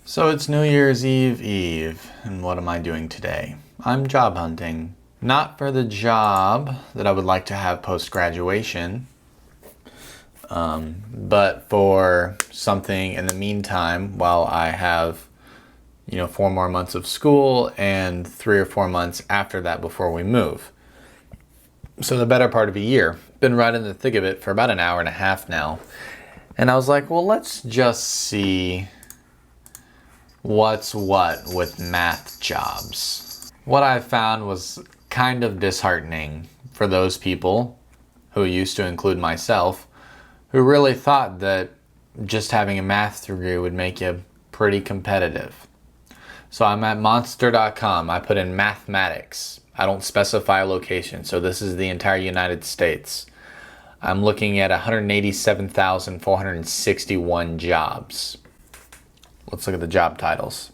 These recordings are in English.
So it's New Year's Eve, and what am I doing today? I'm job hunting. Not for the job that I would like to have post-graduation, but for something in the meantime while I have, 4 more months of school and 3 or 4 months after that before we move. So the better part of a year. Been right in the thick of it for about an hour and a half now. And I was like, well, let's just see what's what with math jobs. What I found was kind of disheartening for those people, who used to include myself, who really thought that just having a math degree would make you pretty competitive. So I'm at monster.com. I put in mathematics. I don't specify a location, so this is the entire United States. I'm looking at 187,461 jobs. Let's look at the job titles.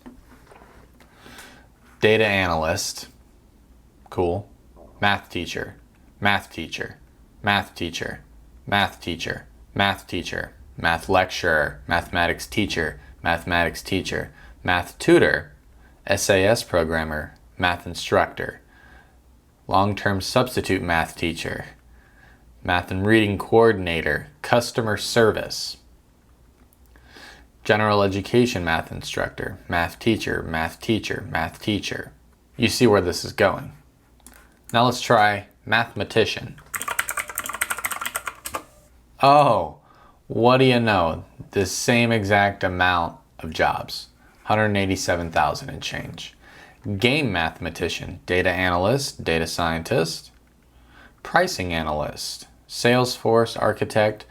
Data analyst. Cool. Math teacher. Math teacher. Math teacher. Math teacher. Math teacher. Math lecturer. Mathematics teacher. Mathematics teacher. Math tutor. SAS programmer. Math instructor. Long-term substitute math teacher. Math and reading coordinator. Customer service. General education math instructor, math teacher, math teacher, math teacher. You see where this is going. Now let's try mathematician. Oh, what do you know? The same exact amount of jobs, 187,000 and change. Game mathematician, data analyst, data scientist, pricing analyst, Salesforce architect,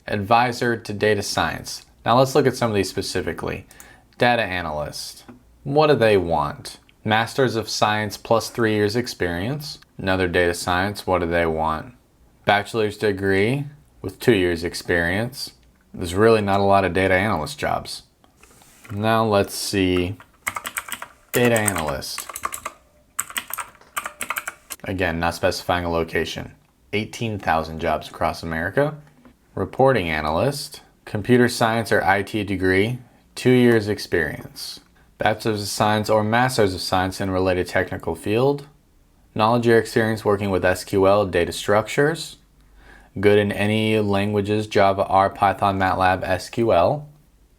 advisor to data science. Now let's look at some of these specifically. Data analyst. What do they want? Masters of Science plus 3 years experience. Another data science. What do they want? Bachelor's degree with 2 years experience. There's really not a lot of data analyst jobs. Now let's see. Data analyst. Again, not specifying a location. 18,000 jobs across America. Reporting analyst. Computer science or IT degree, 2 years experience. Bachelor's of Science or Master's of Science in related technical field. Knowledge or experience working with SQL data structures. Good in any languages, Java, R, Python, MATLAB, SQL.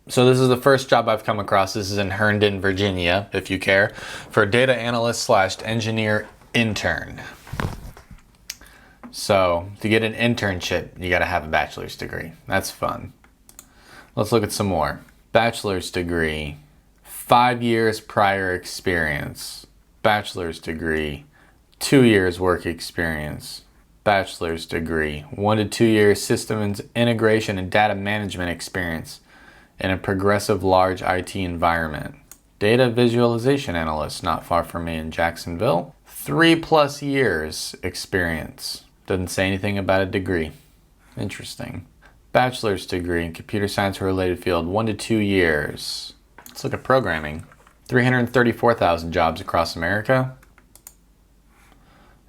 So this is the first job I've come across. This is in Herndon, Virginia, if you care, for a data analyst / engineer intern. So to get an internship, you gotta have a bachelor's degree. That's fun. Let's look at some more. Bachelor's degree, 5 years prior experience. Bachelor's degree, 2 years work experience. Bachelor's degree, 1 to 2 years systems integration and data management experience in a progressive large IT environment. Data visualization analyst, not far from me in Jacksonville. 3+ years experience. Doesn't say anything about a degree. Interesting. Bachelor's degree in computer science or related field, 1 to 2 years. Let's look at programming. 334,000 jobs across America.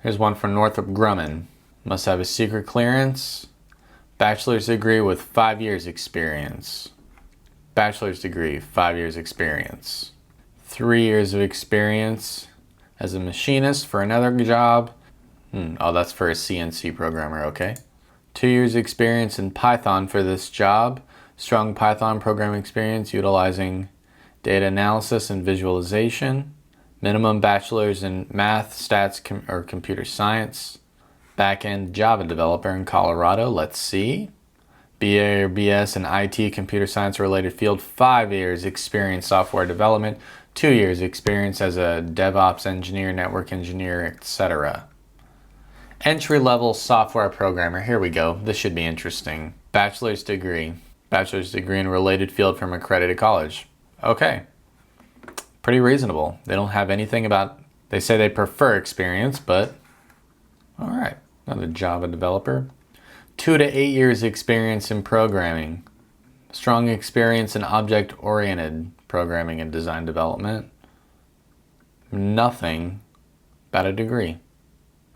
Here's one from Northrop Grumman. Must have a secret clearance. Bachelor's degree with 5 years experience. Bachelor's degree, 5 years experience. 3 years of experience as a machinist for another job. Oh, that's for a CNC programmer, okay. 2 years experience in Python for this job. Strong Python programming experience utilizing data analysis and visualization. Minimum bachelor's in math, stats, or computer science. Back-end Java developer in Colorado. Let's see. BA or BS in IT, computer science related field. 5 years experience software development. 2 years experience as a DevOps engineer, network engineer, etc. Entry-level software programmer. Here we go. This should be interesting. Bachelor's degree. Bachelor's degree in related field from accredited college. Okay. Pretty reasonable. They don't have anything about... They say they prefer experience, but... Alright. Another Java developer. 2 to 8 years experience in programming. Strong experience in object-oriented programming and design development. Nothing about a degree.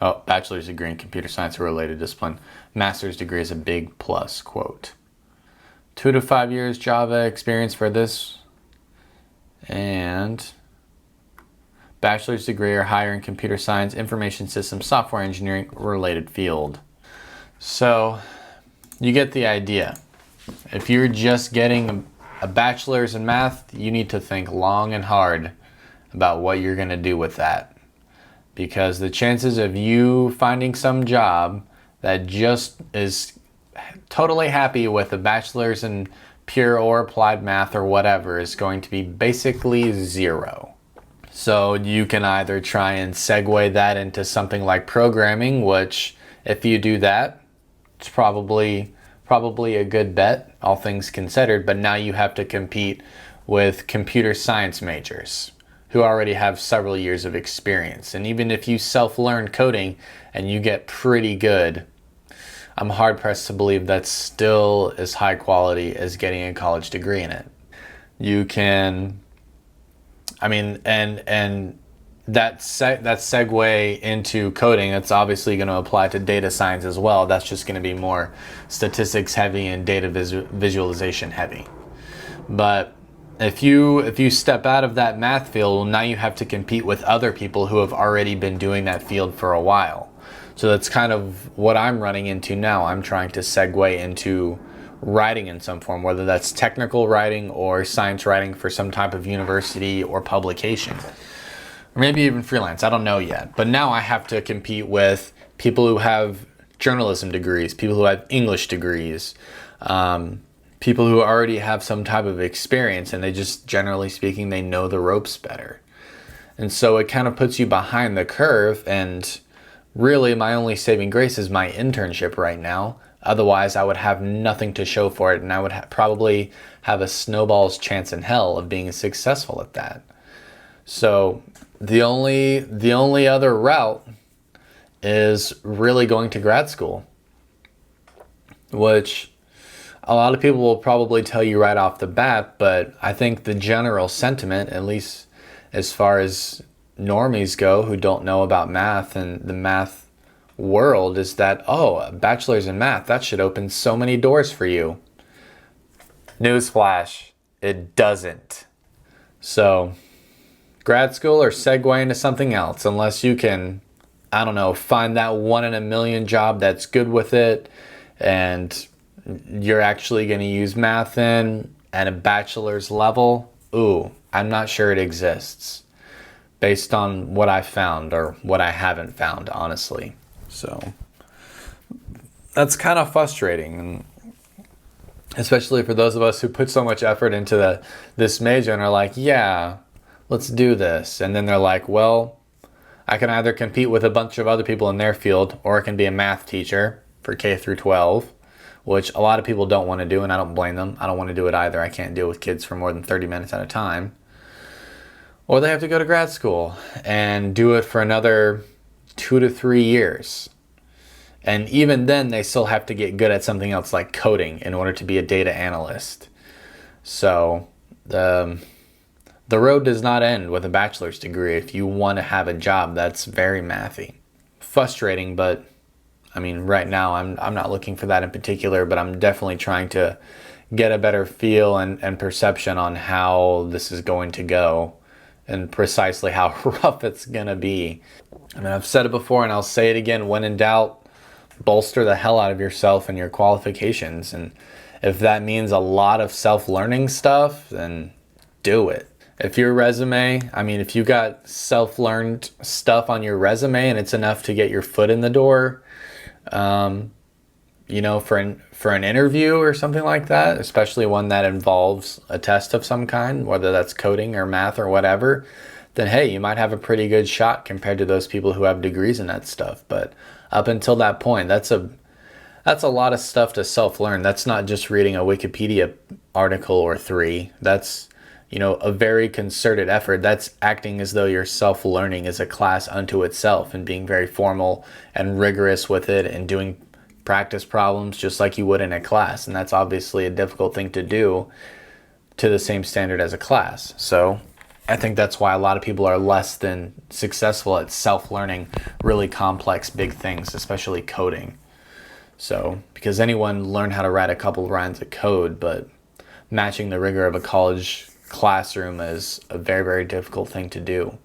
Oh, bachelor's degree in computer science or related discipline. Master's degree is a big plus, quote. 2 to 5 years Java experience for this and bachelor's degree or higher in computer science, information systems, software engineering related field. So you get the idea. If you're just getting a bachelor's in math, you need to think long and hard about what you're going to do with that. Because the chances of you finding some job that just is totally happy with a bachelor's in pure or applied math or whatever is going to be basically zero. So you can either try and segue that into something like programming, which if you do that, it's probably a good bet, all things considered, but now you have to compete with computer science majors who already have several years of experience. And even if you self-learn coding and you get pretty good, I'm hard-pressed to believe that's still as high quality as getting a college degree in it. You can, and that segue into coding, it's obviously going to apply to data science as well. That's just going to be more statistics heavy and data visualization heavy. But if you step out of that math field, now you have to compete with other people who have already been doing that field for a while. So that's kind of what I'm running into now. I'm trying to segue into writing in some form, whether that's technical writing or science writing for some type of university or publication. Or maybe even freelance, I don't know yet. But now I have to compete with people who have journalism degrees, people who have English degrees, people who already have some type of experience, and they just, generally speaking, they know the ropes better. And so it kind of puts you behind the curve, and really my only saving grace is my internship right now. Otherwise, I would have nothing to show for it, and I would probably have a snowball's chance in hell of being successful at that. So the only other route is really going to grad school, which a lot of people will probably tell you right off the bat, but I think the general sentiment, at least as far as normies go who don't know about math and the math world, is that, oh, a bachelor's in math, that should open so many doors for you. Newsflash, it doesn't. So grad school or segue into something else, unless you can, I don't know, find that 1 in a million job that's good with it and you're actually going to use math in at a bachelor's level. Ooh, I'm not sure it exists based on what I found or what I haven't found, honestly. So that's kind of frustrating, and especially for those of us who put so much effort into this major and are like, yeah, let's do this. And then they're like, well, I can either compete with a bunch of other people in their field, or I can be a math teacher for K through 12, which a lot of people don't want to do, and I don't blame them. I don't want to do it either. I can't deal with kids for more than 30 minutes at a time. Or they have to go to grad school and do it for another 2 to 3 years. And even then, they still have to get good at something else like coding in order to be a data analyst. So the road does not end with a bachelor's degree if you want to have a job that's very mathy. Frustrating, but I mean, right now I'm not looking for that in particular, but I'm definitely trying to get a better feel and perception on how this is going to go and precisely how rough it's going to be. I mean, I've said it before and I'll say it again, when in doubt, bolster the hell out of yourself and your qualifications. And if that means a lot of self-learning stuff, then do it. If your resume, I mean, if you got self-learned stuff on your resume and it's enough to get your foot in the door, you know, for an interview or something like that, especially one that involves a test of some kind, whether that's coding or math or whatever, then hey, you might have a pretty good shot compared to those people who have degrees in that stuff. But up until that point, that's a lot of stuff to self-learn. That's not just reading a Wikipedia article or 3. That's, you know, a very concerted effort. That's acting as though your self-learning is a class unto itself and being very formal and rigorous with it and doing practice problems just like you would in a class. And that's obviously a difficult thing to do to the same standard as a class. So I think that's why a lot of people are less than successful at self-learning really complex big things, especially coding. So, because anyone learn how to write a couple lines of code, but matching the rigor of a college classroom is a very, very difficult thing to do.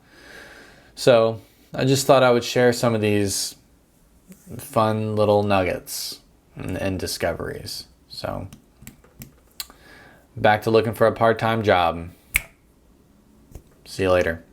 So I just thought I would share some of these fun little nuggets and discoveries. So back to looking for a part-time job. See you later.